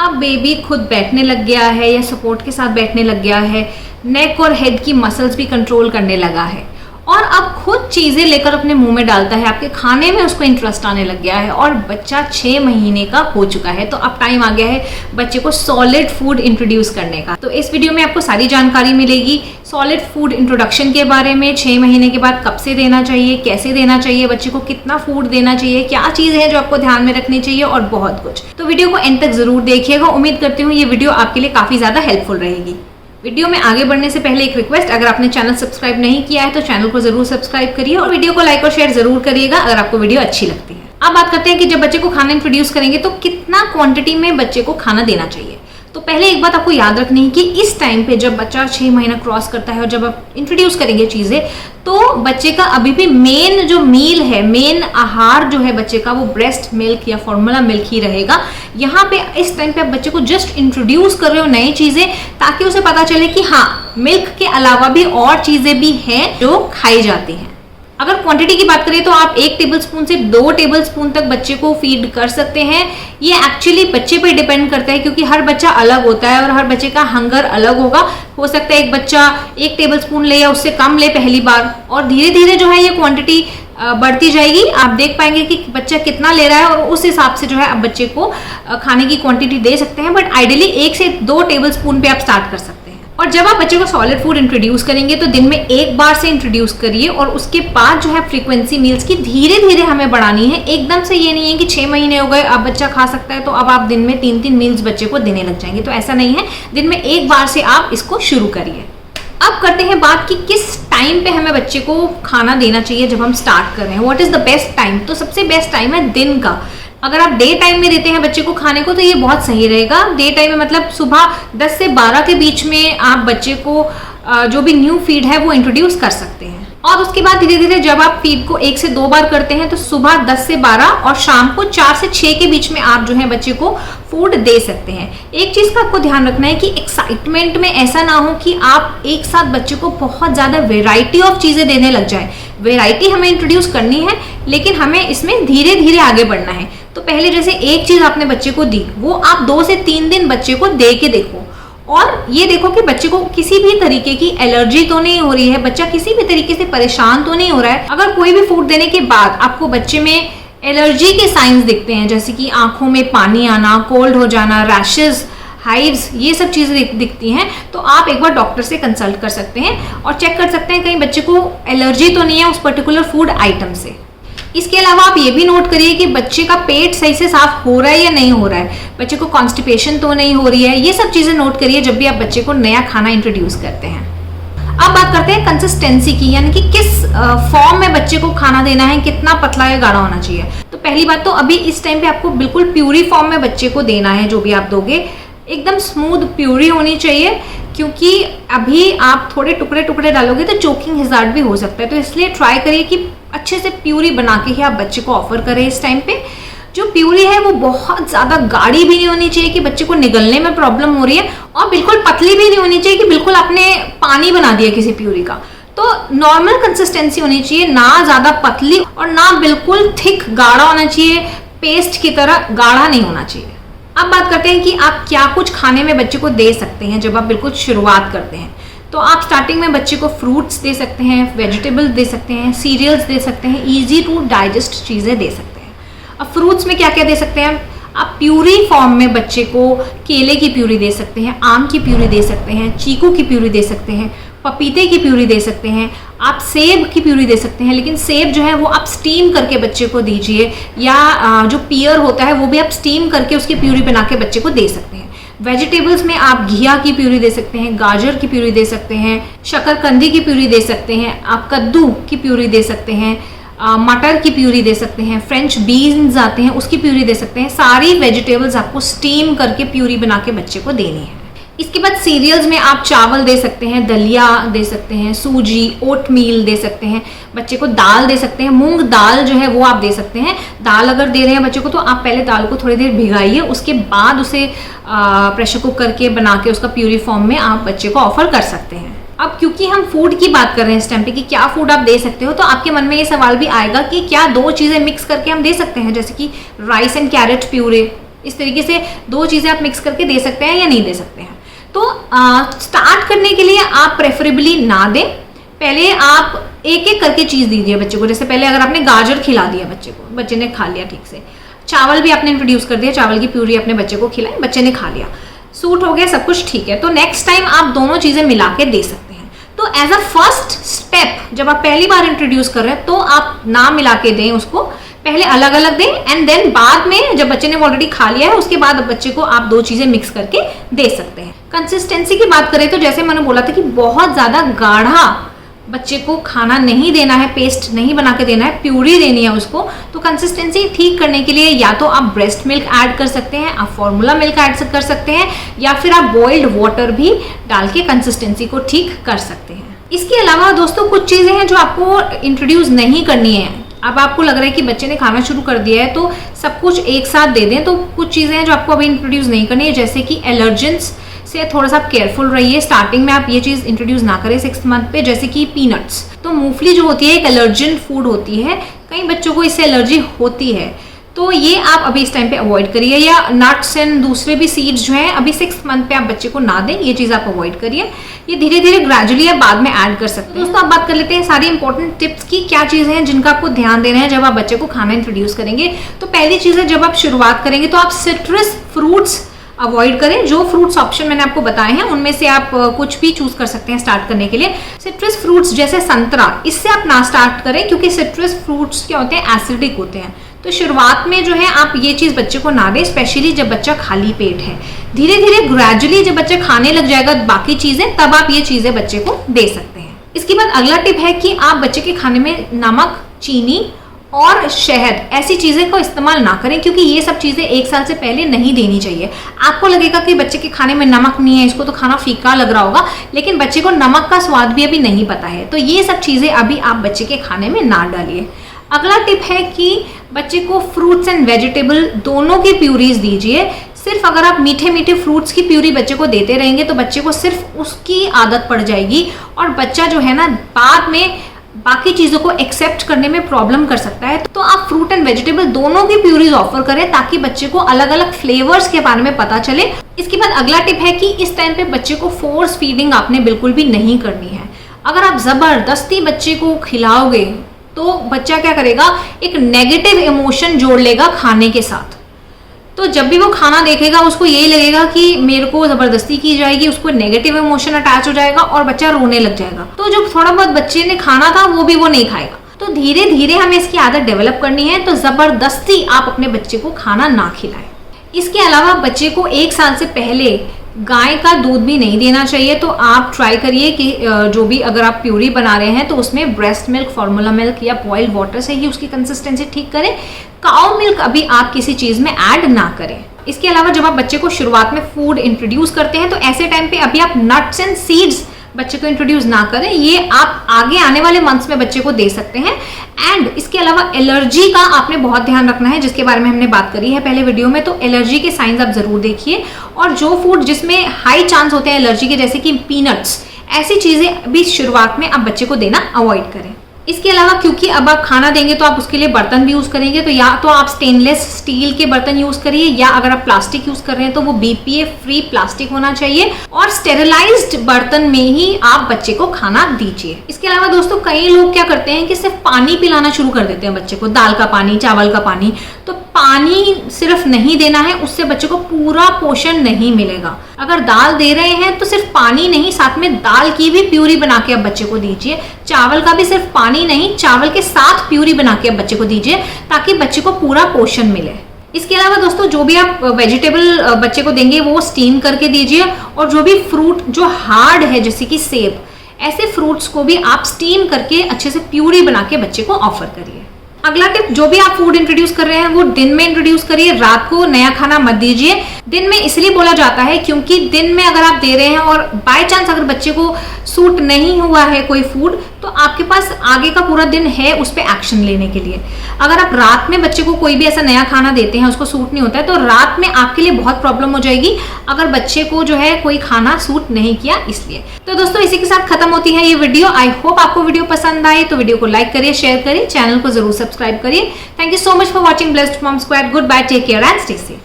अब बेबी खुद बैठने लग गया है या सपोर्ट के साथ बैठने लग गया है, नेक और हेड की मसल्स भी कंट्रोल करने लगा है और अब खुद चीज़ें लेकर अपने मुंह में डालता है, आपके खाने में उसको इंटरेस्ट आने लग गया है और बच्चा 6 महीने का हो चुका है। तो अब टाइम आ गया है बच्चे को सॉलिड फूड इंट्रोड्यूस करने का। तो इस वीडियो में आपको सारी जानकारी मिलेगी सॉलिड फूड इंट्रोडक्शन के बारे में, 6 महीने के बाद कब से देना चाहिए, कैसे देना चाहिए, बच्चे को कितना फूड देना चाहिए, क्या चीज़ें हैं जो आपको ध्यान में रखनी चाहिए और बहुत कुछ। तो वीडियो को एंड तक जरूर देखिएगा। उम्मीद करती हूँ ये वीडियो आपके लिए काफ़ी ज़्यादा हेल्पफुल रहेगी। वीडियो में आगे बढ़ने से पहले एक रिक्वेस्ट, अगर आपने चैनल सब्सक्राइब नहीं किया है तो चैनल को जरूर सब्सक्राइब करिए और वीडियो को लाइक और शेयर जरूर करिएगा अगर आपको वीडियो अच्छी लगती है। अब बात करते हैं कि जब बच्चे को खाना इंट्रोड्यूस करेंगे तो कितना क्वांटिटी में बच्चे को खाना देना चाहिए। तो पहले एक बात आपको याद रखनी है कि इस टाइम पे जब बच्चा 6 महीना क्रॉस करता है और जब आप इंट्रोड्यूस करेंगे चीज़ें, तो बच्चे का अभी भी मेन जो मील है, मेन आहार जो है बच्चे का, वो ब्रेस्ट मिल्क या फॉर्मूला मिल्क ही रहेगा। यहाँ पे इस टाइम पे आप बच्चे को जस्ट इंट्रोड्यूस कर रहे हो नई चीज़ें, ताकि उसे पता चले कि हाँ, मिल्क के अलावा भी और चीज़ें भी हैं जो खाई जाती हैं। अगर क्वांटिटी की बात करें तो आप 1 टेबलस्पून से 2 टेबलस्पून तक बच्चे को फीड कर सकते हैं। ये एक्चुअली बच्चे पे डिपेंड करता है क्योंकि हर बच्चा अलग होता है और हर बच्चे का हंगर अलग होगा। हो सकता है एक बच्चा 1 टेबलस्पून ले या उससे कम ले पहली बार, और धीरे धीरे जो है ये क्वांटिटी बढ़ती जाएगी। आप देख पाएंगे कि बच्चा कितना ले रहा है और उस हिसाब से जो है आप बच्चे को खाने की क्वांटिटी दे सकते हैं। बट आइडियली 1 से 2 टेबलस्पून पे आप स्टार्ट कर सकते हैं। और जब आप बच्चे को सॉलिड फूड इंट्रोड्यूस करेंगे तो दिन में 1 बार से इंट्रोड्यूस करिए और उसके बाद जो है फ्रीक्वेंसी मील्स की धीरे धीरे हमें बढ़ानी है। एकदम से ये नहीं है कि 6 महीने हो गए अब बच्चा खा सकता है तो अब आप दिन में 3-3 मील्स बच्चे को देने लग जाएंगे। तो ऐसा नहीं है, दिन में 1 बार से आप इसको शुरू करिए। अब करते हैं बात कि किस टाइम पे हमें बच्चे को खाना देना चाहिए जब हम स्टार्ट कर रहे हैं। What is the best time? तो सबसे बेस्ट टाइम है दिन का। अगर आप डे टाइम में देते हैं बच्चे को खाने को तो ये बहुत सही रहेगा। डे टाइम में मतलब सुबह 10 से 12 के बीच में आप बच्चे को जो भी न्यू फीड है वो इंट्रोड्यूस कर सकते हैं। और उसके बाद धीरे धीरे जब आप फीड को 1 से 2 बार करते हैं तो सुबह 10 से 12 और शाम को 4 से 6 के बीच में आप जो है बच्चे को फूड दे सकते हैं। एक चीज़ का आपको ध्यान रखना है कि एक्साइटमेंट में ऐसा ना हो कि आप एक साथ बच्चे को बहुत ज़्यादा वेराइटी ऑफ चीज़ें देने लग जाए। वेराइटी हमें इंट्रोड्यूस करनी है लेकिन हमें इसमें धीरे धीरे आगे बढ़ना है। तो पहले जैसे एक चीज़ आपने बच्चे को दी, वो आप 2 से 3 दिन बच्चे को दे के देखो और ये देखो कि बच्चे को किसी भी तरीके की एलर्जी तो नहीं हो रही है, बच्चा किसी भी तरीके से परेशान तो नहीं हो रहा है। अगर कोई भी फूड देने के बाद आपको बच्चे में एलर्जी के साइंस दिखते हैं, जैसे कि आंखों में पानी आना, कोल्ड हो जाना, रैशेस, हाइव्स, ये सब चीज़ें दिखती हैं, तो आप एक बार डॉक्टर से कंसल्ट कर सकते हैं और चेक कर सकते हैं कहीं बच्चे को एलर्जी तो नहीं है उस पर्टिकुलर फूड आइटम से। इसके अलावा आप ये भी नोट करिए कि बच्चे का पेट सही से साफ हो रहा है या नहीं हो रहा है, बच्चे को कॉन्स्टिपेशन तो नहीं हो रही है। ये सब चीज़ें नोट करिए जब भी आप बच्चे को नया खाना इंट्रोड्यूस करते हैं। अब बात करते हैं कंसिस्टेंसी की, यानी कि किस फॉर्म में बच्चे को खाना देना है, कितना पतला या गाढ़ा होना चाहिए। तो पहली बात तो अभी इस टाइम पे आपको बिल्कुल प्यूरी फॉर्म में बच्चे को देना है। जो भी आप दोगे एकदम स्मूथ प्यूरी होनी चाहिए, क्योंकि अभी आप थोड़े टुकड़े टुकड़े डालोगे तो चोकिंग हिजार्ड भी हो सकता है। तो इसलिए ट्राई करिए कि अच्छे से प्यूरी बना के ही आप बच्चे को ऑफर करें इस टाइम पे। जो प्यूरी है वो बहुत ज़्यादा गाढ़ी भी नहीं होनी चाहिए कि बच्चे को निगलने में प्रॉब्लम हो रही है, और बिल्कुल पतली भी नहीं होनी चाहिए कि बिल्कुल आपने पानी बना दिया किसी प्यूरी का। तो नॉर्मल कंसिस्टेंसी होनी चाहिए, ना ज़्यादा पतली और ना बिल्कुल थिक गाढ़ा होना चाहिए, पेस्ट की तरह गाढ़ा नहीं होना चाहिए। अब बात करते हैं कि आप क्या कुछ खाने में बच्चे को दे सकते हैं जब आप बिल्कुल शुरुआत करते हैं। तो आप स्टार्टिंग में बच्चे को फ्रूट्स दे सकते हैं, वेजिटेबल्स दे सकते हैं, सीरियल्स दे सकते हैं, इजी टू डाइजेस्ट चीज़ें दे सकते हैं। अब फ्रूट्स में क्या क्या दे सकते हैं आप? प्यूरी फॉर्म में बच्चे को केले की प्यूरी दे सकते हैं, आम की प्यूरी दे सकते हैं, चीकू की प्यूरी दे सकते हैं, पपीते की प्यूरी दे सकते हैं, आप सेब की प्यूरी दे सकते हैं। लेकिन सेब जो है वो आप स्टीम करके बच्चे को दीजिए, या जो पियर होता है वो भी आप स्टीम करके उसकी प्यूरी बना के बच्चे को दे सकते हैं। वेजिटेबल्स में आप घिया की प्यूरी दे सकते हैं, गाजर की प्यूरी दे सकते हैं, शकरकंदी की प्यूरी दे सकते हैं, आप कद्दू की प्यूरी दे सकते हैं, मटर की प्यूरी दे सकते हैं, फ्रेंच बीन्स आते हैं उसकी प्यूरी दे सकते हैं। सारी वेजिटेबल्स आपको स्टीम करके प्यूरी बना के बच्चे को देनी है। इसके बाद सीरियल्स में आप चावल दे सकते हैं, दलिया दे सकते हैं, सूजी, ओट मील दे सकते हैं, बच्चे को दाल दे सकते हैं, मूंग दाल जो है वो आप दे सकते हैं। दाल अगर दे रहे हैं बच्चे को तो आप पहले दाल को थोड़ी देर भिगाइए, उसके बाद उसे प्रेशर कुक करके बना के उसका प्यूरी फॉर्म में आप बच्चे को ऑफर कर सकते हैं। अब क्योंकि हम फूड की बात कर रहे हैं इस टाइम पे कि क्या फूड आप दे सकते हो, तो आपके मन में ये सवाल भी आएगा कि क्या 2 चीज़ें मिक्स करके हम दे सकते हैं, जैसे कि राइस एंड कैरेट प्यूरे, इस तरीके से 2 चीज़ें आप मिक्स करके दे सकते हैं या नहीं दे सकते हैं। तो स्टार्ट करने के लिए आप प्रेफरेबली ना दें, पहले आप एक एक करके चीज़ दीजिए बच्चे को। जैसे पहले अगर आपने गाजर खिला दिया बच्चे को, बच्चे ने खा लिया ठीक से, चावल भी आपने इंट्रोड्यूस कर दिया, चावल की प्यूरी अपने बच्चे को खिलाई, बच्चे ने खा लिया, सूट हो गया, सब कुछ ठीक है। तो नेक्स्ट टाइम आप दोनों चीज़ें मिला के दे सकते हैं। तो एज अ फर्स्ट स्टेप जब आप पहली बार इंट्रोड्यूस कर रहे हैं तो आप ना मिला के दें उसको, पहले अलग अलग दें एंड देन बाद में जब बच्चे ने ऑलरेडी खा लिया है उसके बाद बच्चे को आप 2 चीज़ें मिक्स करके दे सकते हैं। कंसिस्टेंसी की बात करें तो जैसे मैंने बोला था कि बहुत ज़्यादा गाढ़ा बच्चे को खाना नहीं देना है, पेस्ट नहीं बना के देना है, प्यूरी देनी है उसको। तो कंसिस्टेंसी ठीक करने के लिए या तो आप ब्रेस्ट मिल्क ऐड कर सकते हैं, आप फॉर्मूला मिल्क ऐड कर सकते हैं, या फिर आप बॉइल्ड वाटर भी डाल के कंसिस्टेंसी को ठीक कर सकते हैं। इसके अलावा दोस्तों कुछ चीज़ें हैं जो आपको इंट्रोड्यूस नहीं करनी है। अब आपको लग रहा है कि बच्चे ने खाना शुरू कर दिया है तो सब कुछ एक साथ दे दें, तो कुछ चीज़ें हैं जो आपको अभी इंट्रोड्यूस नहीं करनी है, जैसे कि एलर्जेंस से थोड़ा सा आप केयरफुल रहिए। स्टार्टिंग में आप ये चीज़ इंट्रोड्यूस ना करें 6 मंथ पे, जैसे कि पीनट्स। तो मूंगफली जो होती है एक एलर्जेंट फूड होती है, कई बच्चों को इससे एलर्जी होती है, तो ये आप अभी इस टाइम पे अवॉइड करिए। या नट्स एंड दूसरे भी सीड्स जो हैं अभी 6 मंथ पे आप बच्चे को ना दें, ये चीज़ आप अवॉइड करिए। ये धीरे धीरे ग्रेजुअली आप बाद में ऐड कर सकते हैं। दोस्तों आप बात कर लेते हैं सारी इंपॉर्टेंट टिप्स की, क्या चीज़ें हैं जिनका आपको ध्यान देना है जब आप बच्चे को खाना इंट्रोड्यूस करेंगे। तो पहली चीज़ है, जब आप शुरुआत करेंगे तो आप सिट्रस फ्रूट्स अवॉइड करें। जो फ्रूट्स ऑप्शन मैंने आपको बताए हैं उनमें से आप कुछ भी चूज कर सकते हैं स्टार्ट करने के लिए। सिट्रस फ्रूट्स जैसे संतरा, इससे आप ना स्टार्ट करें क्योंकि सिट्रस फ्रूट्स क्या होते हैं, एसिडिक होते हैं। तो शुरुआत में जो है आप ये चीज़ बच्चे को ना दें, स्पेशली जब बच्चा खाली पेट है। धीरे धीरे ग्रेजुअली जब बच्चा खाने लग जाएगा बाकी चीज़ें, तब आप ये चीज़ें बच्चे को दे सकते हैं। इसके बाद अगला टिप है कि आप बच्चे के खाने में नमक, चीनी और शहद ऐसी चीज़ें को इस्तेमाल ना करें, क्योंकि ये सब चीज़ें 1 साल से पहले नहीं देनी चाहिए। आपको लगेगा कि बच्चे के खाने में नमक नहीं है, इसको तो खाना फीका लग रहा होगा, लेकिन बच्चे को नमक का स्वाद भी अभी नहीं पता है। तो ये सब चीज़ें अभी आप बच्चे के खाने में ना डालिए। अगला टिप है कि बच्चे को फ्रूट्स एंड वेजिटेबल दोनों की प्यूरीज दीजिए। सिर्फ अगर आप मीठे मीठे फ्रूट्स की प्यूरी बच्चे को देते रहेंगे तो बच्चे को सिर्फ उसकी आदत पड़ जाएगी और बच्चा जो है ना बाद में बाकी चीज़ों को एक्सेप्ट करने में प्रॉब्लम कर सकता है। तो आप फ्रूट एंड वेजिटेबल दोनों की प्यूरीज ऑफर करें ताकि बच्चे को अलग अलग फ्लेवर्स के बारे में पता चले। इसके बाद अगला टिप है कि इस टाइम पे बच्चे को फोर्स फीडिंग आपने बिल्कुल भी नहीं करनी है। अगर आप ज़बरदस्ती बच्चे को खिलाओगे तो बच्चा क्या करेगा, एक नेगेटिव इमोशन जोड़ लेगा खाने के साथ। तो जब भी वो खाना देखेगा उसको यही लगेगा कि मेरे को ज़बरदस्ती की जाएगी, उसको नेगेटिव इमोशन अटैच हो जाएगा और बच्चा रोने लग जाएगा। तो जो थोड़ा बहुत बच्चे ने खाना था वो भी वो नहीं खाएगा। तो धीरे धीरे हमें इसकी आदत डेवलप करनी है। तो ज़बरदस्ती आप अपने बच्चे को खाना ना खिलाएं। इसके अलावा बच्चे को 1 साल से पहले गाय का दूध भी नहीं देना चाहिए। तो आप ट्राई करिए कि जो भी अगर आप प्यूरी बना रहे हैं तो उसमें ब्रेस्ट मिल्क, फॉर्मूला मिल्क या बॉइल्ड वाटर से ही उसकी कंसिस्टेंसी ठीक करें। काउ मिल्क अभी आप किसी चीज़ में ऐड ना करें। इसके अलावा जब आप बच्चे को शुरुआत में फूड इंट्रोड्यूस करते हैं तो ऐसे टाइम पे अभी आप नट्स एंड सीड्स बच्चे को इंट्रोड्यूस ना करें, ये आप आगे आने वाले मंथ्स में बच्चे को दे सकते हैं। एंड इसके अलावा एलर्जी का आपने बहुत ध्यान रखना है, जिसके बारे में हमने बात करी है पहले वीडियो में। तो एलर्जी के साइंस आप जरूर देखिए, और जो फूड जिसमें हाई चांस होते हैं एलर्जी के, जैसे कि पीनट्स, ऐसी चीज़ें अभी शुरुआत में आप बच्चे को देना अवॉइड करें। इसके अलावा क्योंकि अब आप खाना देंगे तो आप उसके लिए बर्तन भी यूज़ करेंगे, तो या तो आप स्टेनलेस स्टील के बर्तन यूज़ करिए, या अगर आप प्लास्टिक यूज़ कर रहे हैं तो वो BPA फ्री प्लास्टिक होना चाहिए, और स्टेरिलाइज्ड बर्तन में ही आप बच्चे को खाना दीजिए। इसके अलावा दोस्तों कई लोग क्या करते हैं कि सिर्फ पानी पिलाना शुरू कर देते हैं बच्चे को, दाल का पानी, चावल का पानी। तो पानी सिर्फ नहीं देना है, उससे बच्चे को पूरा पोषण नहीं मिलेगा। अगर दाल दे रहे हैं तो सिर्फ पानी नहीं, साथ में दाल की भी प्यूरी बना के आप बच्चे को दीजिए। चावल का भी सिर्फ पानी नहीं, चावल के साथ प्यूरी बना के आप बच्चे को दीजिए ताकि बच्चे को पूरा पोषण मिले। इसके अलावा दोस्तों जो भी आप वेजिटेबल बच्चे को देंगे वो स्टीम करके दीजिए, और जो भी फ्रूट जो हार्ड है जैसे कि सेब, ऐसे फ्रूट्स को भी आप स्टीम करके अच्छे से प्यूरी बना के बच्चे को ऑफर करिए। अगला टिप, जो भी आप फूड इंट्रोड्यूस कर रहे हैं वो दिन में इंट्रोड्यूस करिए, रात को नया खाना मत दीजिए। दिन में इसलिए बोला जाता है क्योंकि दिन में अगर आप दे रहे हैं और बाय चांस अगर बच्चे को सूट नहीं हुआ है कोई फूड, तो आपके पास आगे का पूरा दिन है उस पर एक्शन लेने के लिए। अगर आप रात में बच्चे को कोई भी ऐसा नया खाना देते हैं उसको सूट नहीं होता है, तो रात में आपके लिए बहुत प्रॉब्लम हो जाएगी अगर बच्चे को जो है कोई खाना सूट नहीं किया इसलिए। तो दोस्तों इसी के साथ खत्म होती है ये वीडियो। आई होप आपको वीडियो पसंद आए, तो वीडियो को लाइक करिए, शेयर करिए, चैनल को जरूर सब्सक्राइब करिए। Thank you so much for watching blessed mom squad. Good bye, take care and stay safe.